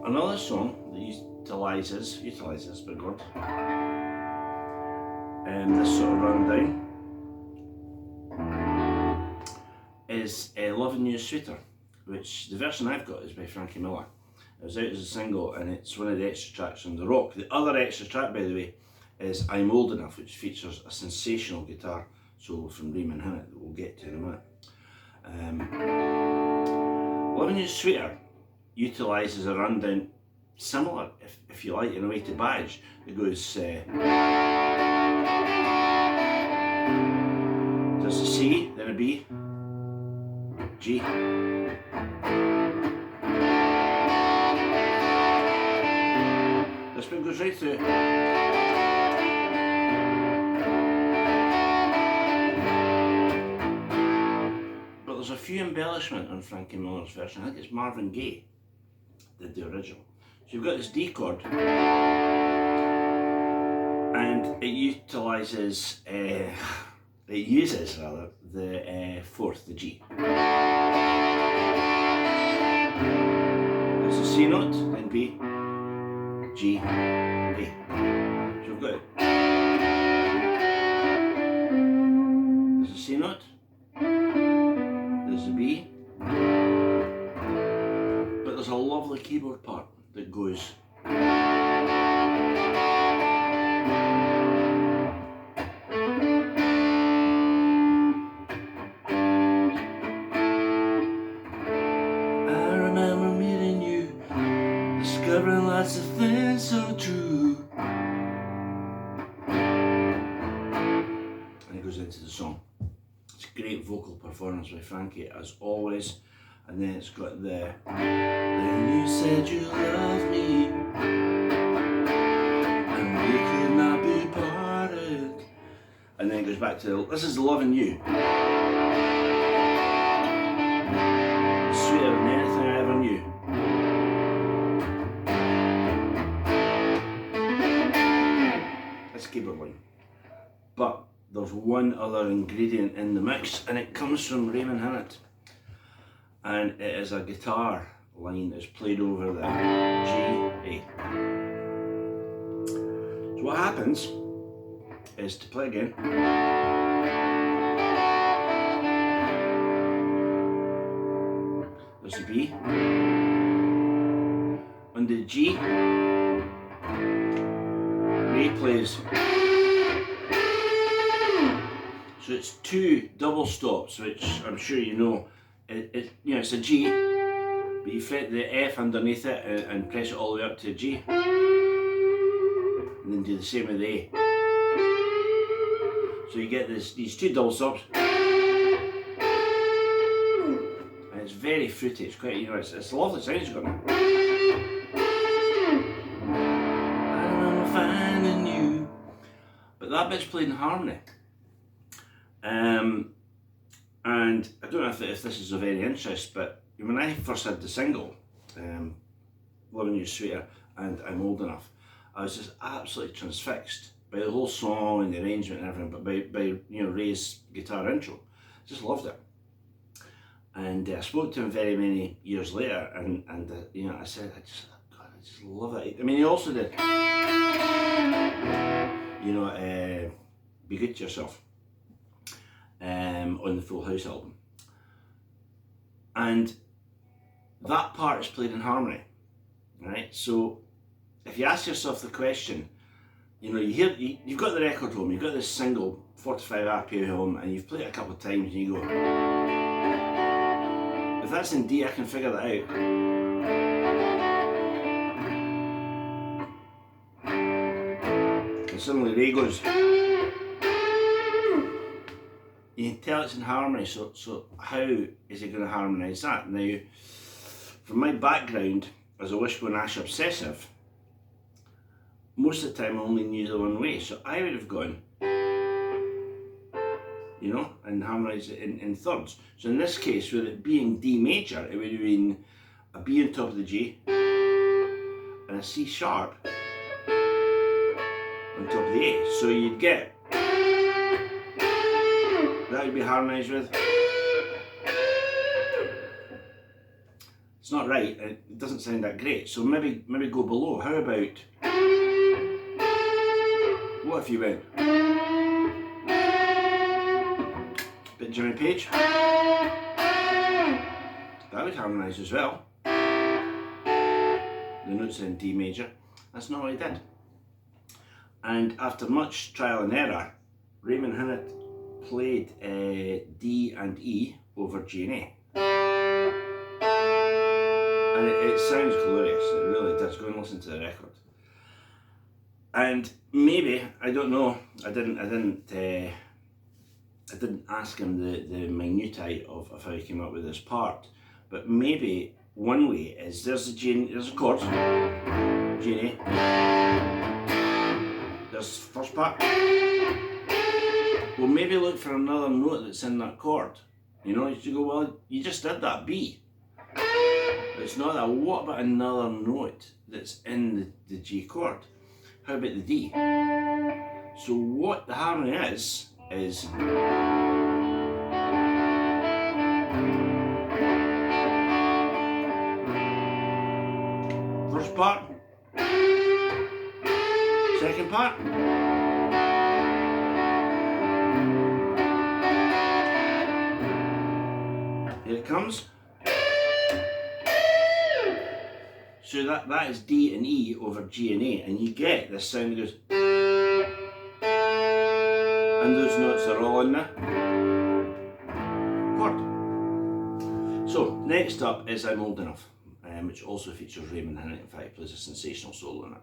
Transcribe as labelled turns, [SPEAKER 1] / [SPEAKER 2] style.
[SPEAKER 1] Another song that utilises, big word, this sort of rundown is Loving You Sweeter, which the version I've got is by Frankie Miller. It was out as a single and it's one of the extra tracks on The Rock. The other extra track, by the way, is I'm Old Enough, which features a sensational guitar solo from Raymond Hinnett that we'll get to in a minute. Loving You Sweeter utilises a rundown similar, if you like, in a way to Badge. It goes, there's a C, then a B, G. This bit goes right through. But there's a few embellishments on Frankie Miller's version. I think it's Marvin Gaye did the original. So you've got this D chord, and it uses the fourth, the G. There's a C note, then B, G, A. So we've got it. There's a C note, there's a B, but there's a lovely keyboard part that goes. Discovering lots of things so true. And it goes into the song. It's a great vocal performance by Frankie as always. And then it's got the then you said you loved me and we could not be parted. And then it goes back to this is Loving You. Sweeter than anything I ever knew. Keyboard line. But there's one other ingredient in the mix and it comes from Raymond Hinnett, and it is a guitar line that's played over the G, A. So what happens is to play again, there's the B, on the G, Ray plays. So it's two double stops, which I'm sure you know. It's a G, but you fret the F underneath it and press it all the way up to a G, and then do the same with the A. So you get these two double stops, and it's very fruity. It's quite, it's a lovely sound it's got now. Finding you, but that bit's played in harmony, and I don't know if this is of any interest, but when I first had the single, Loving You Sweeter and I'm Old Enough, I was just absolutely transfixed by the whole song and the arrangement and everything, but by Ray's guitar intro. Just loved it. And I spoke to him very many years later, and I said, I just love it. I mean, he also did, Be Good to Yourself on the Full House album. And that part is played in harmony, right? So if you ask yourself the question, you've got the record home, you've got this single 45 RPA home, and you've played it a couple of times, and you go, if that's in D, I can figure that out. And suddenly Ray goes, you can tell it's in harmony, so how is he going to harmonise that? Now, from my background as a Wishbone Ash obsessive, most of the time I only knew the one way, so I would have gone, and harmonised it in thirds. So in this case, with it being D major, it would have been a B on top of the G, and a C sharp on top of the A. So you'd get, that would be harmonised with it's not right, it doesn't sound that great. So maybe go below. How about, what if you went, bit Jimmy Page? That would harmonise as well. The notes in D major. That's not what he did. And after much trial and error, Raymond Hinnett played D and E over G and A. And it sounds glorious, it really does. Go and listen to the record. And maybe, I don't know, I didn't ask him the minutiae of how he came up with this part, but maybe one way is there's a chord, G and A, there's the first part. Well, maybe look for another note that's in that chord. You know, you go, well, you just did that B. It's not that. What about another note that's in the G chord? How about the D? So what the harmony is first part, second part, here it comes. So that is D and E over G and A, and you get this sound that goes, and those notes are all in the chord. So next up is I'm Old Enough, which also features Raymond Hinnett. In fact, he plays a sensational solo in it.